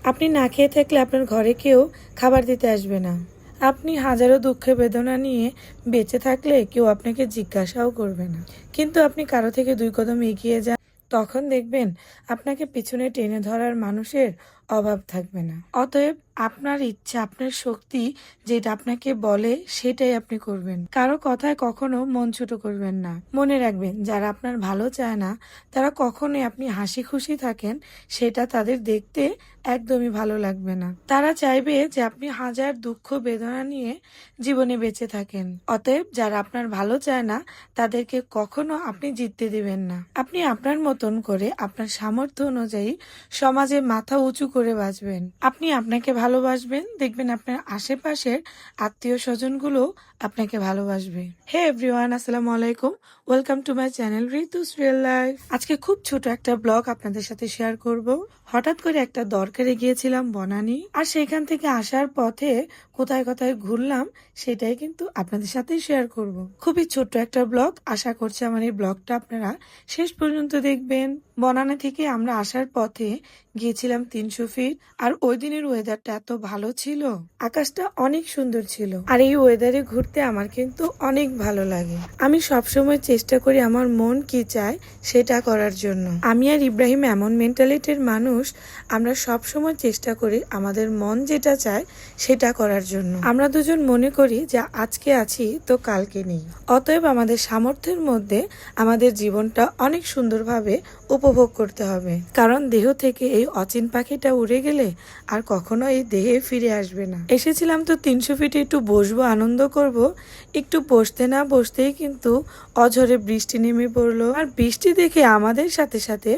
আপনি না খেয়ে থাকলে আপনার ঘরে কেউ খাবার দিতে আসবে না। আপনি হাজারো দুঃখে বেদনা নিয়ে বেঁচে থাকলে কেউ আপনাকে জিজ্ঞাসাও করবে না। কিন্তু আপনি কারো থেকে 2 কদম এগিয়ে যান, তখন দেখবেন আপনাকে পিছনে টেনে ধরার মানুষের অভাব থাকবে না। অতএব আপনার ইচ্ছা, আপনার শক্তি যেটা আপনাকে বলে সেটাই আপনি করবেন। কারো কথায় কখনো মন ছোট করবেন না। মনে রাখবেন, যারা আপনার ভালো চায় না তারা কখনোই আপনি হাসি খুশি থাকেন সেটা তাদের দেখতে একদমই ভালো লাগবে না। তারা চাইবে যে আপনি হাজার দুঃখ বেদনা নিয়ে জীবনে বেঁচে থাকেন। অতএব যারা আপনার ভালো চায় না তাদেরকে কখনো আপনি জিততে দিবেন না। আপনি আপনার মতন করে আপনার সামর্থ্য অনুযায়ী সমাজে মাথা উঁচু করে বাঁচবেন। আপনি আপনাকে ভালোবাসবেন, দেখবেন আপনার আশেপাশের আত্মীয় স্বজনগুলো আপনাকে ভালোবাসবে। হে এভরিওয়ান, আসসালামু আলাইকুম। Welcome to my channel ঋতুস real life. আজকে খুব ছোট একটা ব্লগ আপনাদের সাথে শেয়ার করব। হঠাৎ করে একটা দরকারে গিয়েছিলাম বনানী, আর সেখান থেকে আসার পথে কোথায় কোথায় ঘুরলাম সেটাই কিন্তু আপনাদের সাথে শেয়ার করব। খুবই ছোট্ট একটা ব্লগ, আশা করছি আমার এই ব্লগটা আপনারা শেষ পর্যন্ত দেখবেন। বনানী থেকে আমরা আসার পথে গিয়েছিলাম 300 ফিট, আর ওই দিনের ওয়েদারটা এত ভালো ছিল, আকাশটা অনেক সুন্দর ছিল। আর এই ওয়েদারে ঘুরতে আমার কিন্তু অনেক ভালো লাগে। আমি সবসময় চেষ্টা করি আমার মন কি চায় সেটা করার জন্য। আমি আর ইব্রাহিম এমন মেন্টালিটির মানুষ, আমরা সবসময় চেষ্টা করি আমাদের মন যেটা চায় সেটা করার জন্য। আমরা দুজন মনে করি যে আজকে আছি তো কালকে নেই। অতএব আমাদের সামর্থ্যের মধ্যে আমাদের জীবনটা অনেক সুন্দরভাবে উপভোগ করতে হবে, কারণ দেহ থেকে এই অচিন পাখিটা উড়ে গেলে আর কখনো এই দেহে ফিরে আসবে না। এসেছিলাম তো 300 ফিটে একটু বসবো, আনন্দ করব। একটু বসতে না বসতেই কিন্তু অঝরে বৃষ্টি নেমে পড়লো, আর বৃষ্টি দেখে আমাদের সাথে সাথে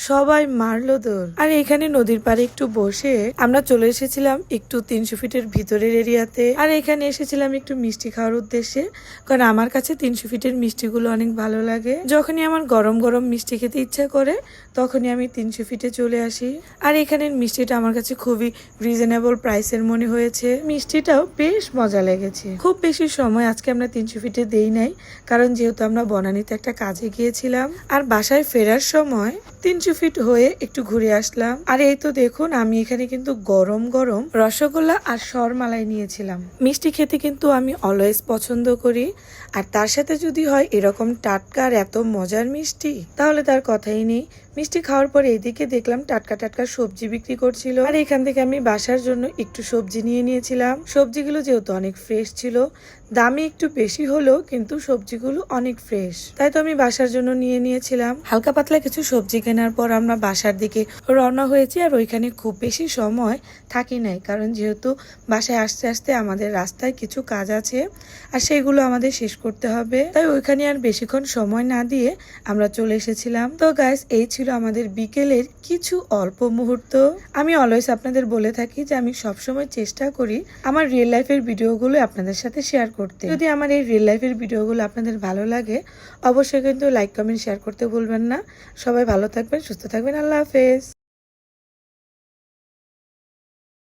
সবাই মারলো দৌড়। আর এখানে নদীর পাড়ে একটু বসে আমরা চলে এসেছিলাম একটু 300 ফিটের ভিতরের এরিয়াতে। আর এখানে এসেছিলাম একটু মিষ্টি খাওয়ার উদ্দেশ্যে, কারণ আমার কাছে 300 ফিটের মিষ্টিগুলো অনেক ভালো লাগে। যখনই আমার গরম গরম মিষ্টি খেতে ইচ্ছা করে তখনই আমি 300 ফিটে চলে আসি। আর এখানের মিষ্টিটা আমার কাছে খুবই রিজনেবল প্রাইসের মনে হয়েছে। মিষ্টিটাও বেশ মজা লেগেছে। খুব বেশি সময় আজকে আমরা 300 ফিটে দেই নাই, কারণ যেহেতু আমরা বনানীতে একটা কাজে গিয়েছিলাম, আর বাসায় ফেরার সময় 300 ফিট হয়ে একটু ঘুরে আসলাম। আর এই তো দেখুন, আমি এখানে কিন্তু গরম গরম রসগোল্লা আর সরমালাই নিয়েছিলাম। মিষ্টি খেতে কিন্তু আমি অলওয়েজ পছন্দ করি, আর তার সাথে যদি হয় এরকম টাটকা আর এত মজার মিষ্টি, তাহলে তার কথাই নেই। মিষ্টি খাওয়ার পর এইদিকে দেখলাম টাটকা টাটকা সবজি বিক্রি করছিল, আর এখান থেকে আমি বাসার জন্য একটু সবজি নিয়ে নিয়েছিলাম। সবজিগুলো যেহেতু অনেক ফ্রেশ ছিল, দামে একটু বেশি হলেও কিন্তু সবজিগুলো অনেক ফ্রেশ, তাই তো আমি বাসার জন্য নিয়ে নিয়েছিলাম। হালকা পাতলা কিছু সবজি কেনার পর আমরা বাসার দিকে রওনা হয়েছি, আর ওইখানে খুব বেশি সময় থাকি নাই, কারণ যেহেতু বাসায় আসতে আসতে আমাদের রাস্তায় কিছু কাজ আছে আর সেগুলো আমাদের শেষ করতে হবে, তাই ওইখানে আর বেশিক্ষণ সময় না দিয়ে আমরা চলে এসেছিলাম। তো গাইস, এই ছিল আমাদের বিকেলের কিছু অল্প মুহূর্ত। আমি অলওয়েজ আপনাদের বলে থাকি যে আমি সবসময় চেষ্টা করি আমার রিয়েল লাইফের ভিডিওগুলো আপনাদের সাথে শেয়ার করতে। যদি আমার এই রিয়েল লাইফের ভিডিওগুলো আপনাদের ভালো লাগে, অবশ্যই কিন্তু লাইক কমেন্ট শেয়ার করতে ভুলবেন না। সবাই ভালো থাকবেন, সুস্থ থাকবেন। আল্লাহ হাফেজ।